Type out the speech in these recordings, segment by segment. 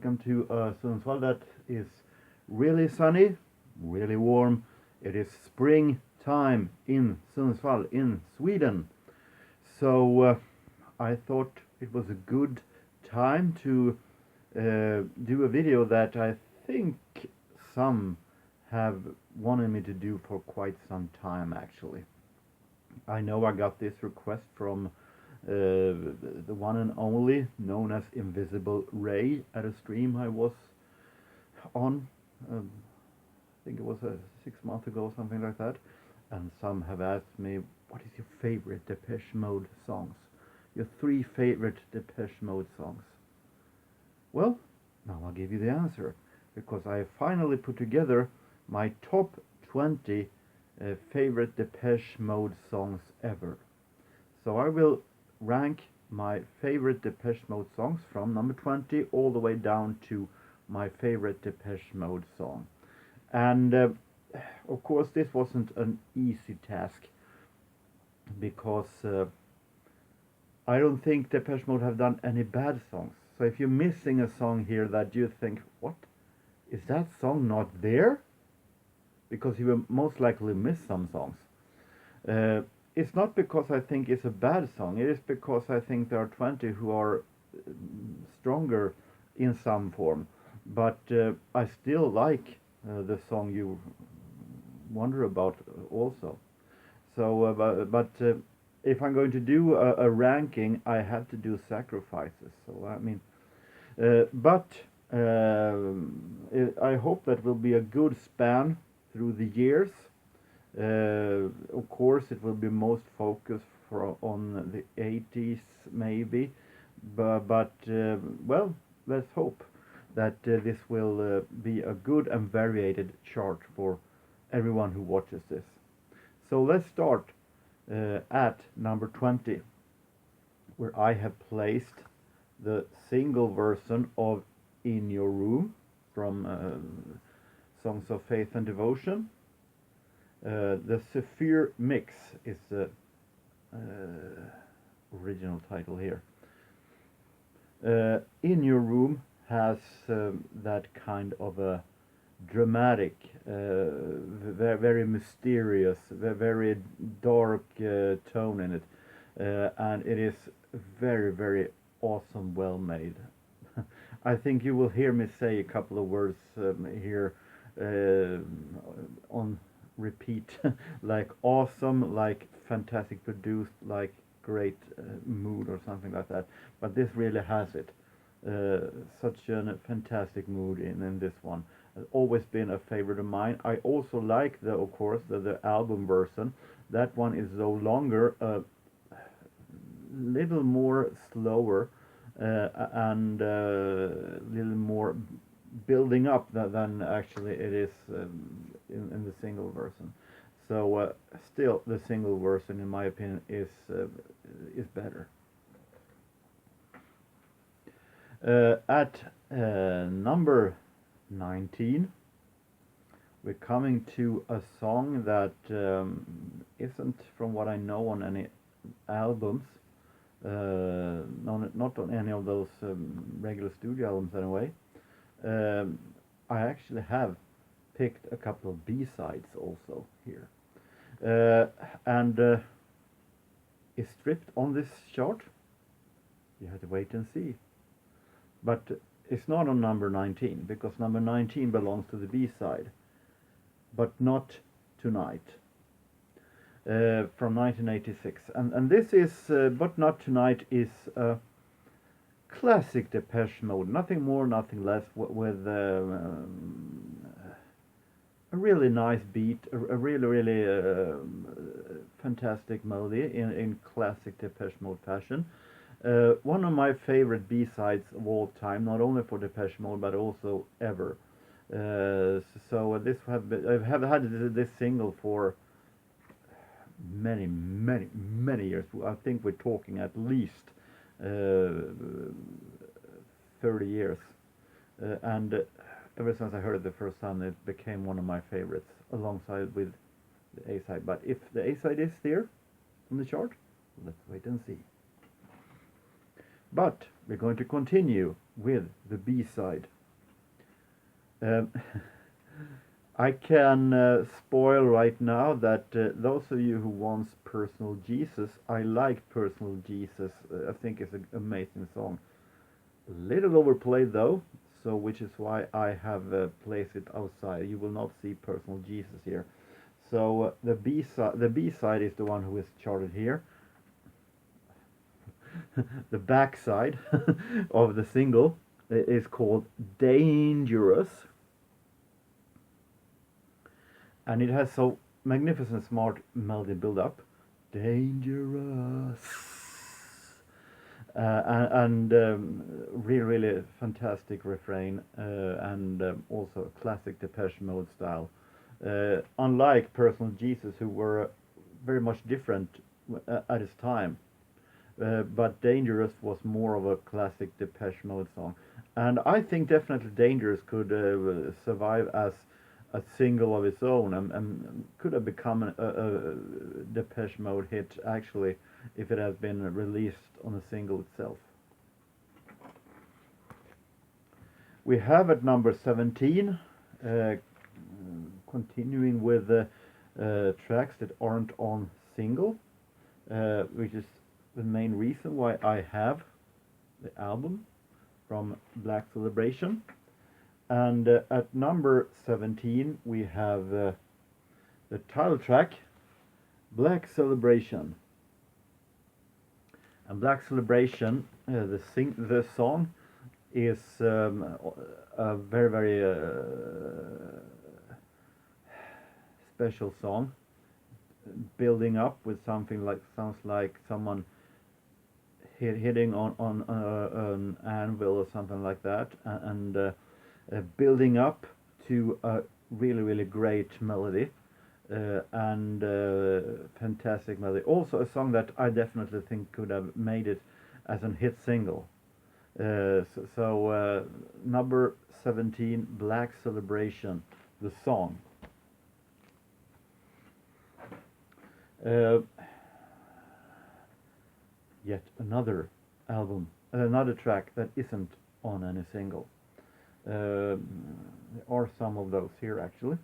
Welcome to Sundsvall that is really sunny, really warm. It is springtime in Sundsvall in Sweden. So I thought it was a good time to do a video that I think some have wanted me to do for quite some time actually. I know I got this request from the one and only known as Invisible Ray at a stream I was on. I think it was 6 months ago or something like that. And some have asked me, what is your favorite Depeche Mode songs? Your 3 favorite Depeche Mode songs? Well, now I'll give you the answer, because I finally put together my top 20 favorite Depeche Mode songs ever. So I will rank my favorite Depeche Mode songs from number 20 all the way down to my favorite Depeche Mode song. And of course this wasn't an easy task, because I don't think Depeche Mode have done any bad songs. So if you're missing a song here that you think, what? Is that song not there? Because you will most likely miss some songs. It's not because I think it's a bad song. It is because I think there are 20 who are stronger in some form. But I still like the song you wonder about also. So, but if I'm going to do a ranking, I have to do sacrifices. So I mean, I hope that will be a good span through the years. Of course, it will be most focused on the 80s, maybe, but well, let's hope that this will be a good and varied chart for everyone who watches this. So let's start at number 20, where I have placed the single version of In Your Room from Songs of Faith and Devotion. The Zephyr Mix is the original title here. In Your Room has that kind of a dramatic, very mysterious, very dark tone in it, and it is very awesome, well made. I think you will hear me say a couple of words here on repeat, like awesome, like fantastic produced, like great mood or something like that. But this really has it. Such a fantastic mood in this one. Has always been a favorite of mine. I also like of course the album version. That one is no longer a little more slower and a little more building up than actually it is in the single version. So still the single version in my opinion is better. At number 19 we're coming to a song that isn't, from what I know, on any albums, not on any of those regular studio albums anyway. I actually have picked a couple of B-sides also here, and is stripped on this chart. You have to wait and see, but it's not on number 19, because number 19 belongs to the B-side, but not Tonight, from 1986, and this is But Not Tonight is a classic Depeche Mode, nothing more, nothing less, with a really nice beat, a really fantastic melody in classic Depeche Mode fashion. One of my favorite B-sides of all time, not only for Depeche Mode but also ever. So I have had this single for many years. I think we're talking at least 30 years, and ever since I heard it the first time, it became one of my favorites, alongside with the A-side. But if the A-side is there on the chart, let's wait and see. But we're going to continue with the B-side. Um, I can spoil right now that those of you who wants Personal Jesus, I like Personal Jesus. I think it's an amazing song. A little overplayed though, so which is why I have placed it outside. You will not see Personal Jesus here. So the B side is the one who is charted here. The back side of the single is called Dangerous, and it has so magnificent smart melody build up. Dangerous. And really fantastic refrain, and also a classic Depeche Mode style. Unlike Personal Jesus, who were very much different at its time, but Dangerous was more of a classic Depeche Mode song. And I think definitely Dangerous could survive as a single of its own, and could have become a Depeche Mode hit actually if it has been released on a single itself. We have at number 17, continuing with tracks that aren't on single, which is the main reason why I have the album from Black Celebration. And at number 17 we have the title track, Black Celebration. And Black Celebration, the song is a very special song, building up with something like, sounds like someone hitting on an anvil or something like that, and building up to a really great melody, and fantastic melody. Also a song that I definitely think could have made it as a hit single. So number 17, Black Celebration, the song. Yet another album, another track that isn't on any single. There are some of those here actually,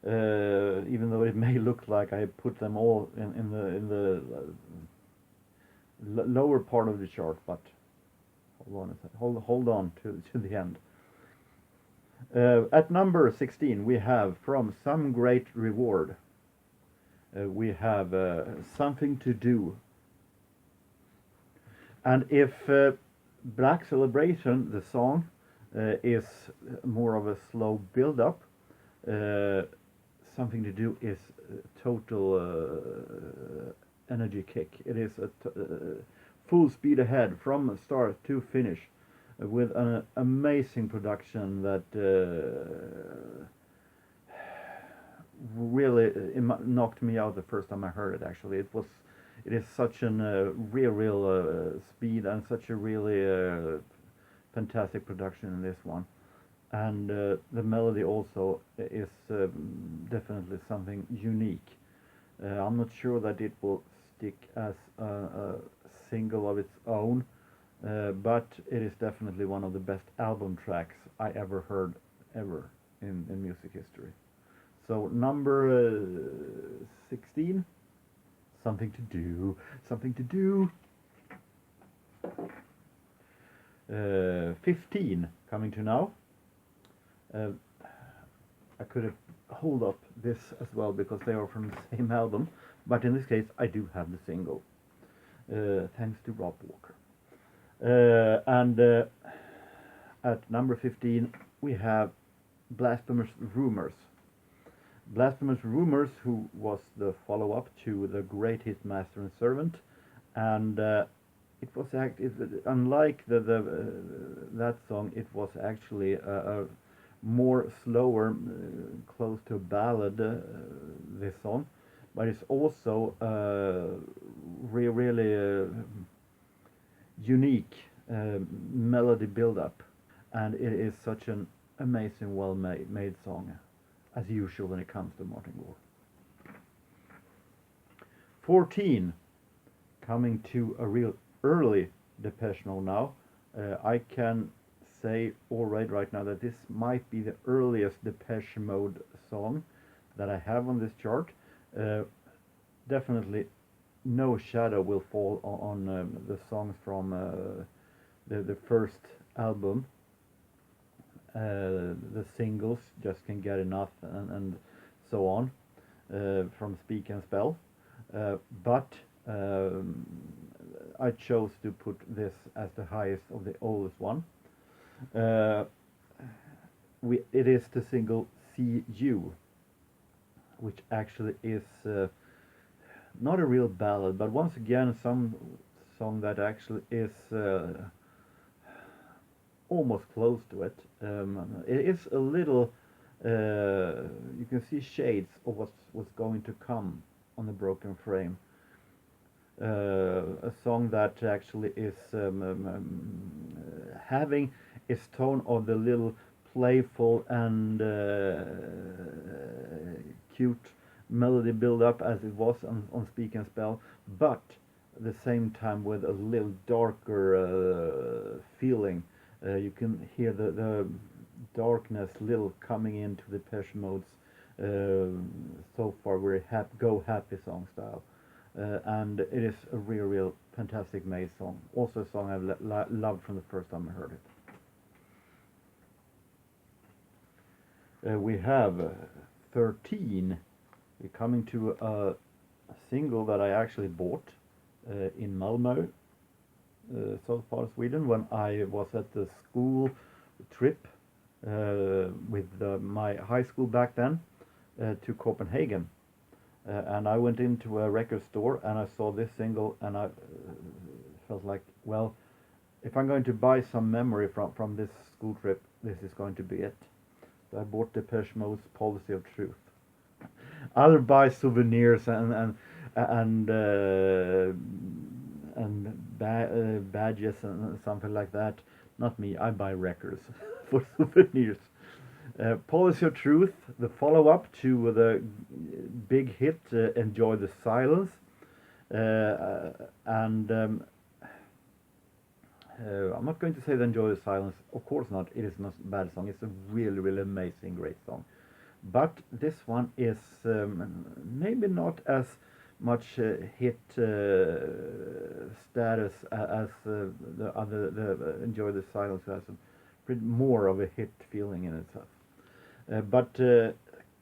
even though it may look like I put them all in the lower part of the chart, but hold on a second. Hold on to the end. At number 16 we have From Some Great Reward. We have Something to Do. And if Black Celebration, the song, is more of a slow build-up, Something to Do is total energy kick. It is a full speed ahead from start to finish, with an amazing production that really knocked me out the first time I heard it. Actually, it is such an real speed, and such a really fantastic production in this one, and the melody also is definitely something unique. I'm not sure that it will stick as a single of its own, but it is definitely one of the best album tracks I ever heard in music history. So number 16, Something to Do, Something to Do. 15 coming to now. I could have hold up this as well because they are from the same album, but in this case I do have the single, thanks to Rob Walker. And at number 15 we have Blasphemous Rumors. Blasphemous Rumors, who was the follow-up to the great hit Master and Servant, and it was unlike that song, it was actually a more slower, close to a ballad, this song, but it's also really unique melody build-up, and it is such an amazing, well-made song, as usual when it comes to Martin Gore. 14, coming to a real early Depeche Mode now. I can say already right now that this might be the earliest Depeche Mode song that I have on this chart. Definitely no shadow will fall on the songs from the first album. The singles, Just Can't Get Enough, and so on, from Speak and Spell. But I chose to put this as the highest of the oldest one. It is the single See You, which actually is not a real ballad, but once again some song that actually is almost close to it. It is a little, you can see shades of what's going to come on the Broken Frame. A song that actually is having its tone of the little playful and cute melody build up as it was on Speak and Spell, but at the same time with a little darker feeling. You can hear the darkness little coming into the Depeche Mode's so far very go happy song style. And it is a real fantastic May song. Also a song I've loved from the first time I heard it. We have 13. We're coming to a single that I actually bought in Malmö, south part of Sweden, when I was at the school trip with my high school back then to Copenhagen. And I went into a record store and I saw this single, and I felt like, well, if I'm going to buy some memory from this school trip, this is going to be it. So I bought Depeche Mode's Policy of Truth. I'll buy souvenirs and badges and something like that. Not me. I buy records for souvenirs. Policy of Truth, the follow-up to the big hit Enjoy the Silence, and I'm not going to say that Enjoy the Silence, of course not, it is not a bad song, it's a really amazing, great song. But this one is maybe not as much hit status as the other, the Enjoy the Silence, who has a pretty more of a hit feeling in itself. But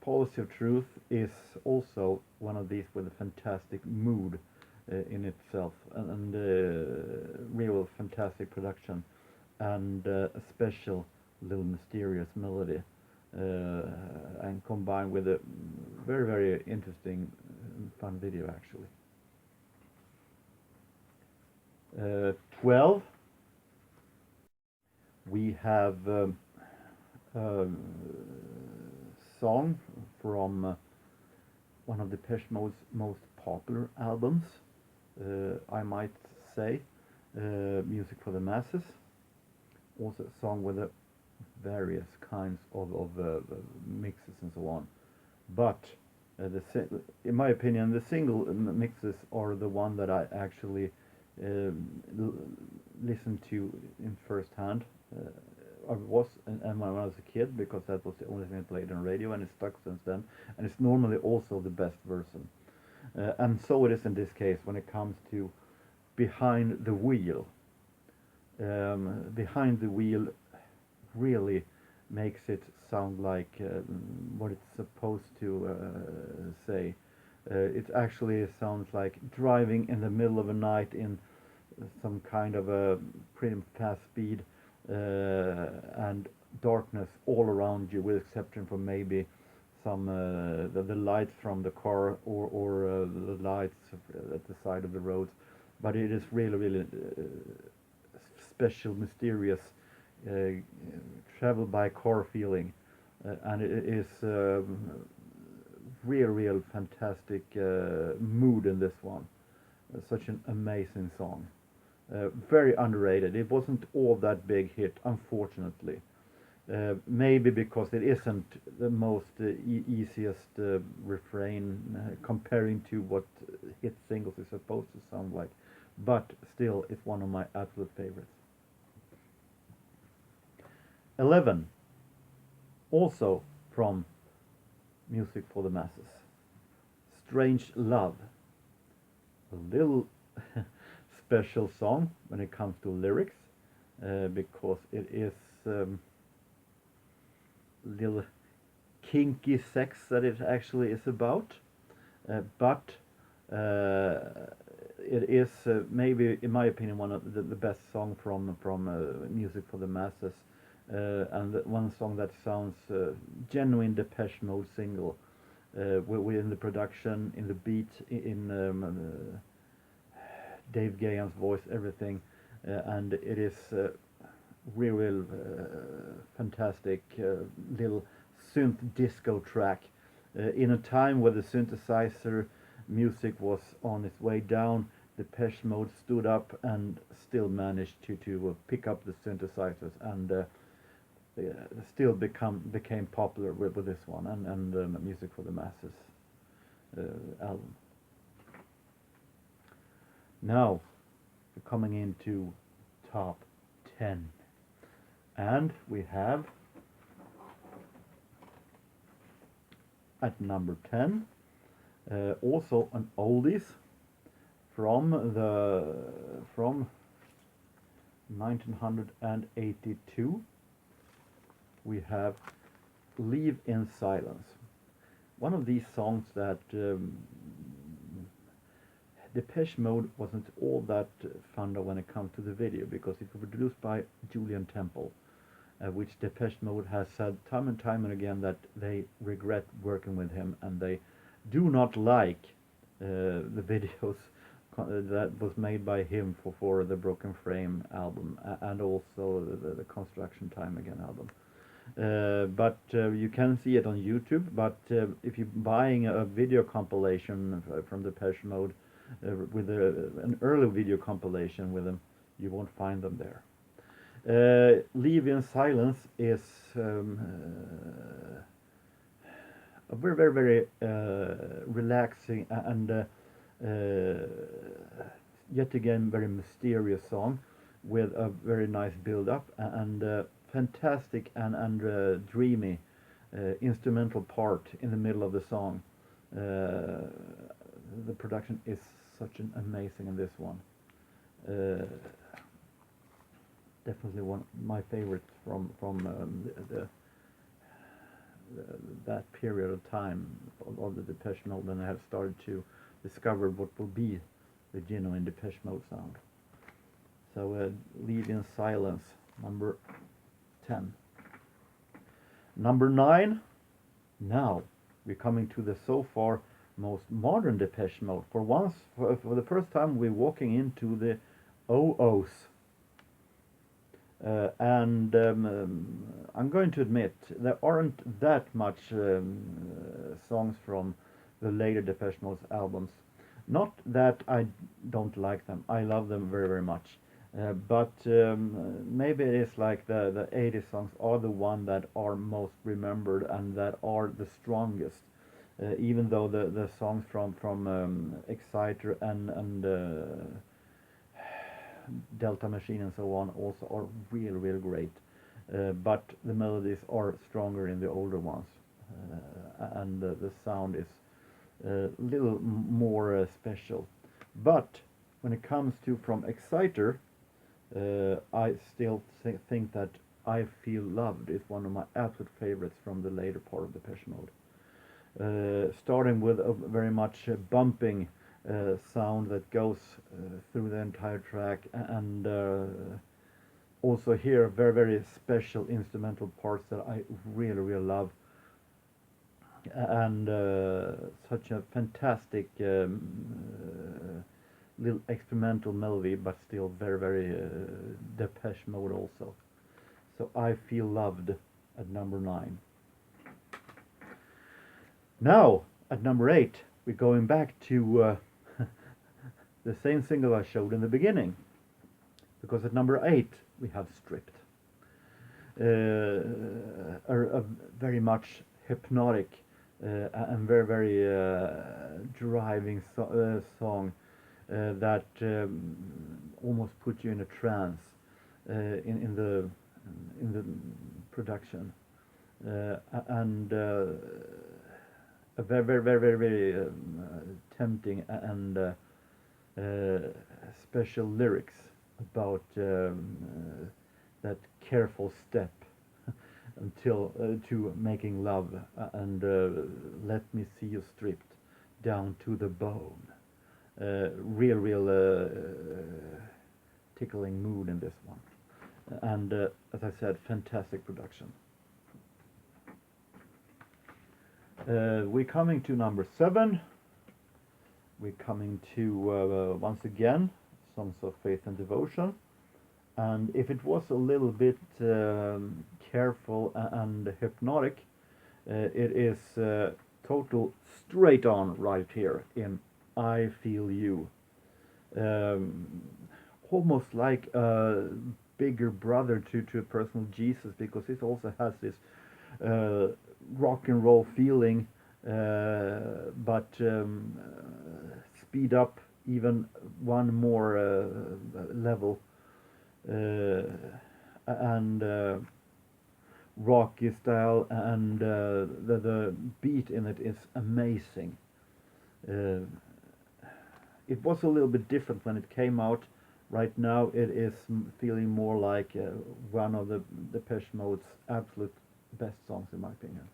Policy of Truth is also one of these with a fantastic mood in itself, and real fantastic production, and a special little mysterious melody, and combined with a very interesting fun video actually. 12, we have song from one of Depeche Mode's most popular albums, I might say, Music for the Masses. Also a song with various kinds of mixes and so on. But in my opinion, the single mixes are the one that I actually listened to in first hand. I was and when I was a kid, because that was the only thing I played on radio, and it's stuck since then, and it's normally also the best version, and so it is in this case when it comes to Behind the Wheel. Behind the Wheel really makes it sound like what it's supposed to say. It actually sounds like driving in the middle of a night in some kind of a pretty fast speed, and darkness all around you, with exception for maybe some the lights from the car or the lights at the side of the roads. But it is really special, mysterious travel by car feeling, and it is real fantastic mood in this one. Such an amazing song. Very underrated. It wasn't all that big hit, unfortunately. Maybe because it isn't the most easiest refrain comparing to what hit singles is supposed to sound like. but still it's one of my absolute favorites. 11, also from Music for the Masses, Strange Love. A little special song when it comes to lyrics, because it is little kinky sex that it actually is about, but it is maybe, in my opinion, one of the best song from Music for the Masses, and one song that sounds genuine Depeche Mode single, within the production, in the beat, in Dave Gahan's voice, everything, and it is real fantastic little synth disco track in a time where the synthesizer music was on its way down. Depeche Mode stood up and still managed to pick up the synthesizers, and still became popular with this one, and Music for the Masses album. Now we're coming into top 10, and we have at number 10 also an oldies from 1982. We have Leave in Silence, one of these songs that Depeche Mode wasn't all that fond of when it comes to the video, because it was produced by Julian Temple, which Depeche Mode has said time and time and again that they regret working with him, and they do not like the videos that was made by him for the Broken Frame album, and also the Construction Time Again album. But you can see it on YouTube, but if you're buying a video compilation from Depeche Mode, with an early video compilation with them, you won't find them there. Leave in Silence is a very relaxing and yet again very mysterious song, with a very nice build-up and fantastic and dreamy instrumental part in the middle of the song. The production is such an amazing in this one. Definitely one of my favorites from that period of time of the Depeche Mode, when I have started to discover what will be the genuine Depeche Mode sound. So Leave in Silence, number 10. Number 9. Now we're coming to the so far most modern Depeche Mode. For once, for the first time, we're walking into the OOs. And I'm going to admit there aren't that much songs from the later Depeche Mode albums. Not that I don't like them, I love them very much. But maybe it is like the 80s songs are the one that are most remembered and that are the strongest. Even though the songs from Exciter and Delta Machine and so on also are real great, but the melodies are stronger in the older ones, and the sound is a little more special. But when it comes to from Exciter, I still think that I Feel Loved is one of my absolute favorites from the later part of Depeche Mode. Starting with a very much bumping sound that goes through the entire track, and also here very special instrumental parts that I really love, and such a fantastic little experimental melody, but still very Depeche Mode also. So I Feel Loved at number 9. Now, at number 8, we're going back to the same single I showed in the beginning, because at number 8 we have Stripped. A very much hypnotic and very driving song, that almost put you in a trance in the production, and a very tempting and special lyrics about that careful step until to making love, and let me see you stripped down to the bone. Real tickling mood in this one, and as I said, fantastic production. We're coming to number 7. We're coming to once again Songs of Faith and Devotion, and if it was a little bit careful and hypnotic, it is total straight on right here in I Feel You. Almost like a bigger brother to a personal Jesus, because it also has this rock and roll feeling, but speed up even one more level, and rocky style, and the beat in it is amazing. It was a little bit different when it came out. Right now it is feeling more like one of the Depeche Mode's absolute best songs in my opinion.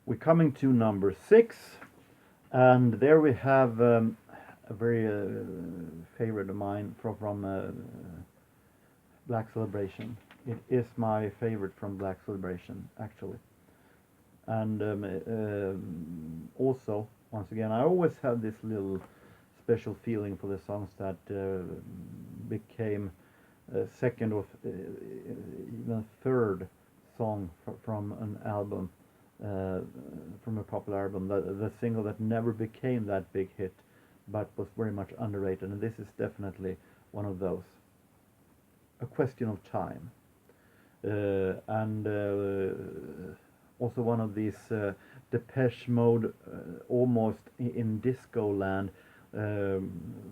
We're coming to number 6, and there we have a very favorite of mine from Black Celebration. It is my favorite from Black Celebration, actually. And also, once again, I always had this little special feeling for the songs that became second or even third song from an album, from a popular album, the single that never became that big hit but was very much underrated, and this is definitely one of those. A Question of Time, and also one of these Depeche Mode almost in disco land,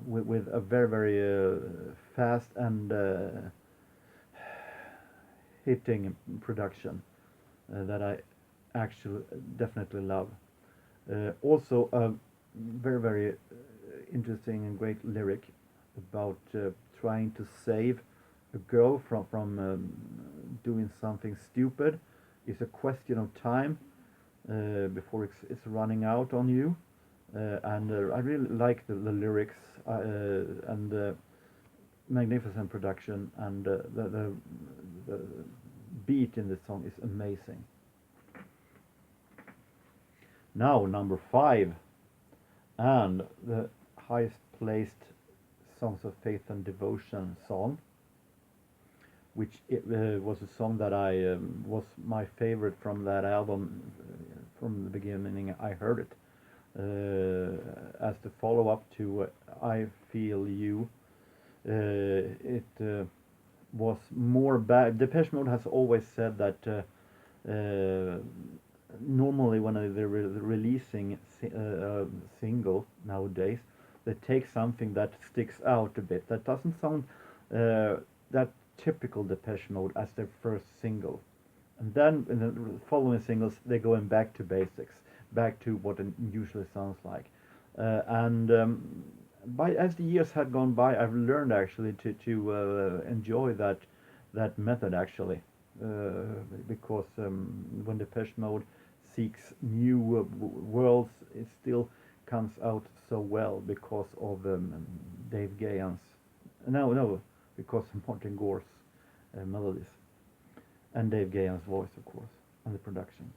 with a very fast and hitting production that I actually definitely love. Also a very interesting and great lyric about trying to save a girl from doing something stupid. It's a question of time before it's running out on you, and I really like the lyrics and the magnificent production, and the beat in the song is amazing. Now number 5, and the highest placed Songs of Faith and Devotion song, which was a song that I was my favorite from that album from the beginning. I heard it as the follow-up to I Feel You. It was more bad. Depeche Mode has always said that normally when they're releasing a single nowadays, they take something that sticks out a bit, that doesn't sound that typical Depeche Mode as their first single, and then in the following singles they go in back to basics, back to what it usually sounds like, and as the years had gone by, I've learned actually to enjoy that method actually, because when Depeche Mode seeks new worlds, it still comes out so well because of Dave Gahan's, because of Martin Gore's melodies, and Dave Gahan's voice, of course, and the production.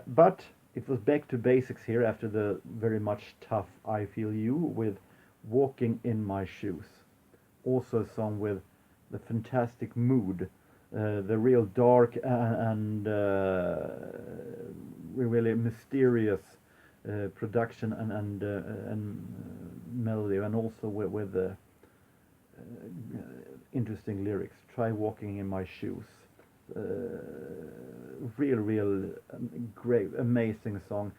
But it was back to basics here after the very much tough I Feel You with Walking in My Shoes. Also a song with the fantastic mood, the real dark and really mysterious production and melody, and also with interesting lyrics. Try walking in my shoes. Real great, amazing song.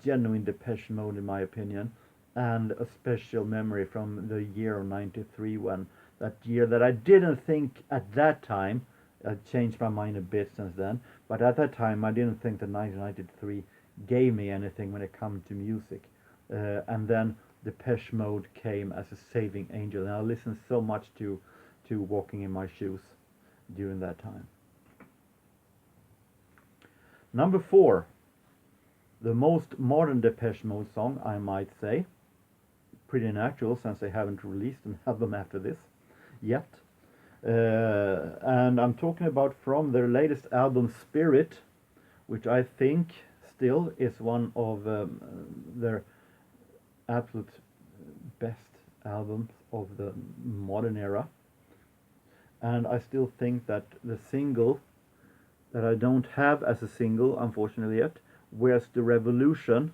Genuine Depeche Mode in my opinion. and a special memory from the year of '93, when that year that I didn't think at that time. I changed my mind a bit since then, but at that time I didn't think that 1993 gave me anything when it comes to music. And then Depeche Mode came as a saving angel, and I listened so much to Walking in My Shoes during that time. Number 4, the most modern Depeche Mode song, I might say. Pretty natural, since they haven't released an album after this yet. And I'm talking about from their latest album, Spirit, which I think still is one of their absolute best albums of the modern era. And I still think that the single that I don't have as a single, unfortunately yet, Where's the Revolution,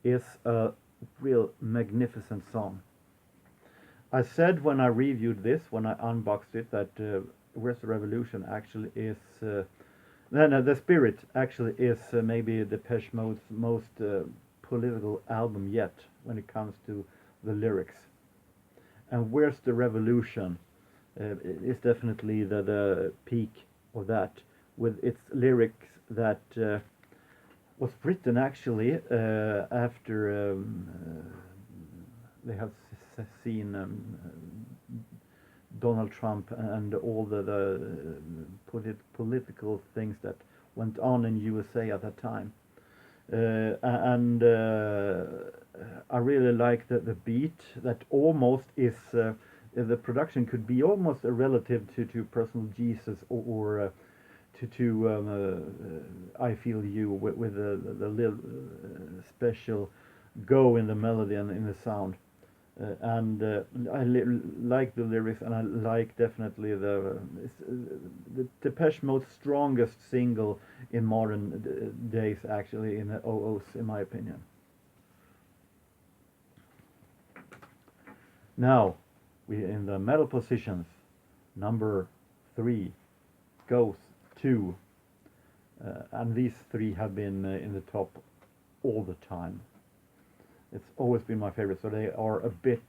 is a real magnificent song. I said when I reviewed this, when I unboxed it, that Where's the Revolution actually is, The Spirit actually is maybe Depeche Mode's most political album yet when it comes to the lyrics. And Where's the Revolution is definitely the peak of that, with its lyrics that was written actually after they have seen Donald Trump and all the political things that went on in USA at that time. And I really like the beat that almost is, the production could be almost a relative to Personal Jesus, or I Feel You, with the little special go in the melody and in the sound. And I like the lyrics, and I like definitely the Depeche Mode's strongest single in modern days, actually, in the OOs, in my opinion. Now, we in the metal positions, number 3 goes to, and these 3 have been in the top all the time. It's always been my favorite, so they are a bit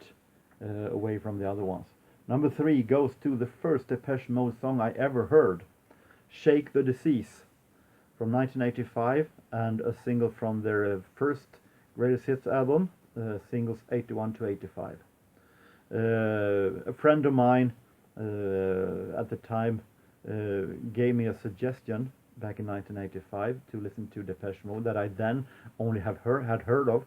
away from the other ones. Number 3 goes to the first Depeche Mode song I ever heard, Shake the Disease, from 1985, and a single from their first Greatest Hits album, singles 81 to 85. A friend of mine at the time gave me a suggestion back in 1985 to listen to Depeche Mode that I then only had heard of.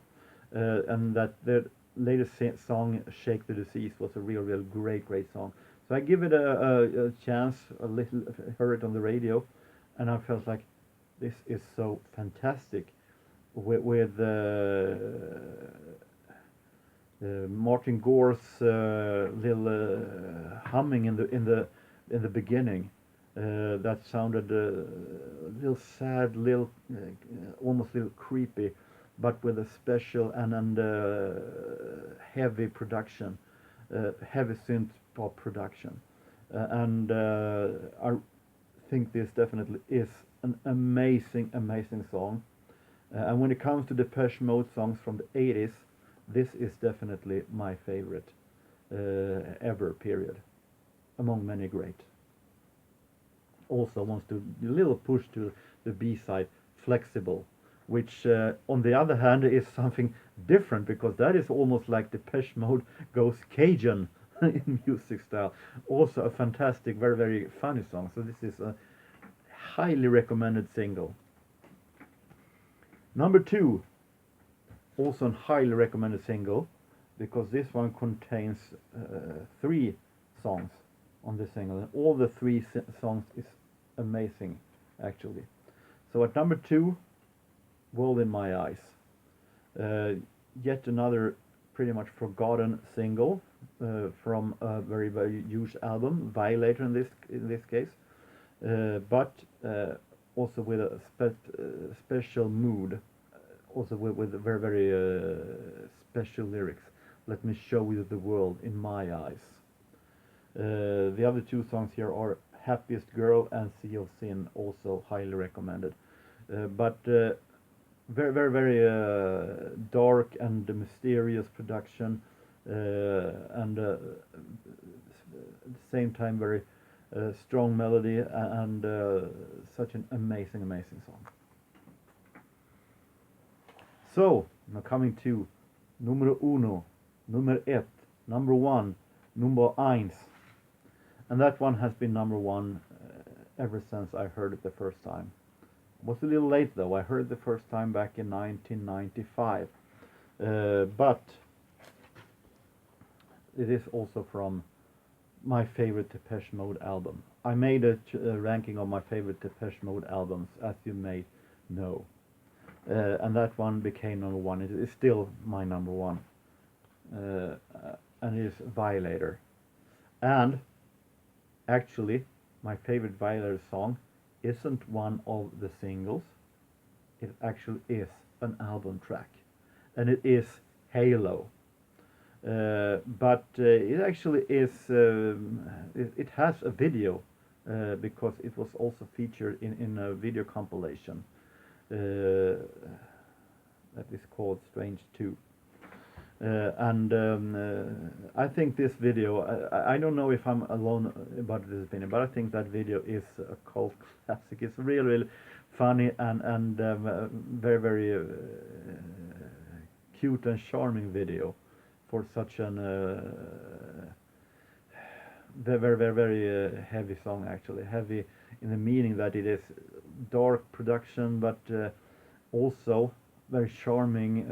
And that their latest song, Shake the Disease, was a real great song. So I give it a chance, a little, heard it on the radio, and I felt like this is so fantastic, with Martin Gore's little humming in the beginning. That sounded a little sad, little almost a little creepy, but with a special and heavy production, heavy synth pop production, and I think this definitely is an amazing song. And when it comes to Depeche Mode songs from the 80s, this is definitely my favorite ever, period, among many great. Also wants to a little push to the B-side, Flexible, which on the other hand is something different, because that is almost like Depeche Mode goes Cajun in music style. Also a fantastic, very funny song. So this is a highly recommended single. Number 2, also a highly recommended single, because this one contains 3 songs on the single, and all the 3 songs is amazing, actually. So at number 2, World in My Eyes, yet another pretty much forgotten single from a very huge album, Violator in this case, but also with a special mood, also with very special lyrics. Let me show you the world in my eyes. The other 2 songs here are Happiest Girl and Sea of Sin, also highly recommended. But very, very, very dark and mysterious production, and at the same time very strong melody, and such an amazing, amazing song. So, now coming to numero uno, nummer ett, number one, number eins. And that one has been number one ever since I heard it the first time. It was a little late though, I heard it the first time back in 1995. But it is also from my favorite Depeche Mode album. I made a ranking of my favorite Depeche Mode albums, as you may know. And that one became number one. It is still my number one. And it is Violator. And actually, my favorite Violator song isn't one of the singles. It actually is an album track. And it is Halo. But it actually is, it has a video, because it was also featured in a video compilation that is called Strange 2. I think this video, I don't know if I'm alone about this opinion, but I think that video is a cult classic. It's really, really funny and very, very cute and charming video for such an very, very, very heavy song, actually. Heavy in the meaning that it is dark production, but also very charming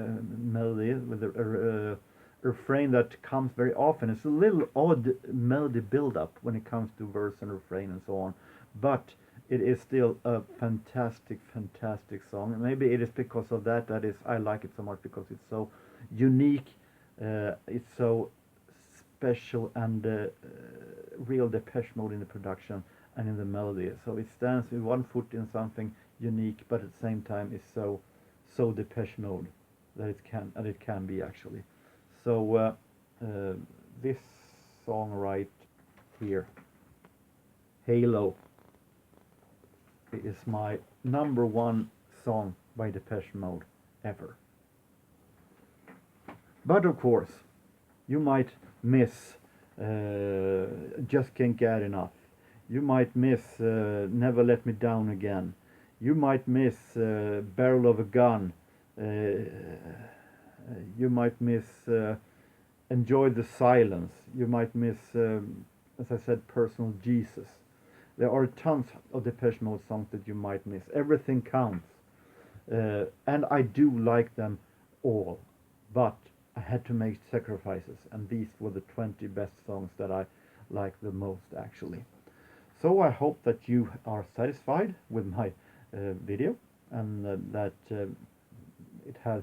melody with a refrain that comes very often. It's a little odd melody build-up when it comes to verse and refrain and so on, but it is still a fantastic, fantastic song. Maybe it is because of that is I like it so much, because it's so unique, it's so special, and real Depeche Mode in the production and in the melody. So it stands with one foot in something unique, but at the same time is so Depeche Mode that it can be, actually. So this song right here, Halo, is my number one song by Depeche Mode ever. But of course, you might miss Just Can't Get Enough. You might miss Never Let Me Down Again. You might miss Barrel of a Gun. You might miss Enjoy the Silence. You might miss, as I said, Personal Jesus. There are tons of Depeche Mode songs that you might miss. Everything counts. And I do like them all. But I had to make sacrifices. And these were the 20 best songs that I like the most, actually. So I hope that you are satisfied with my video, and that it has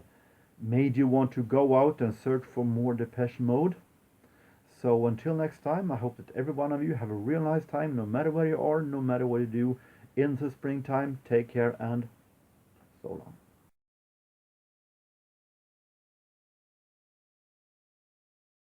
made you want to go out and search for more Depeche Mode. So until next time, I hope that every one of you have a real nice time, no matter where you are, no matter what you do in the springtime. Take care, and so long.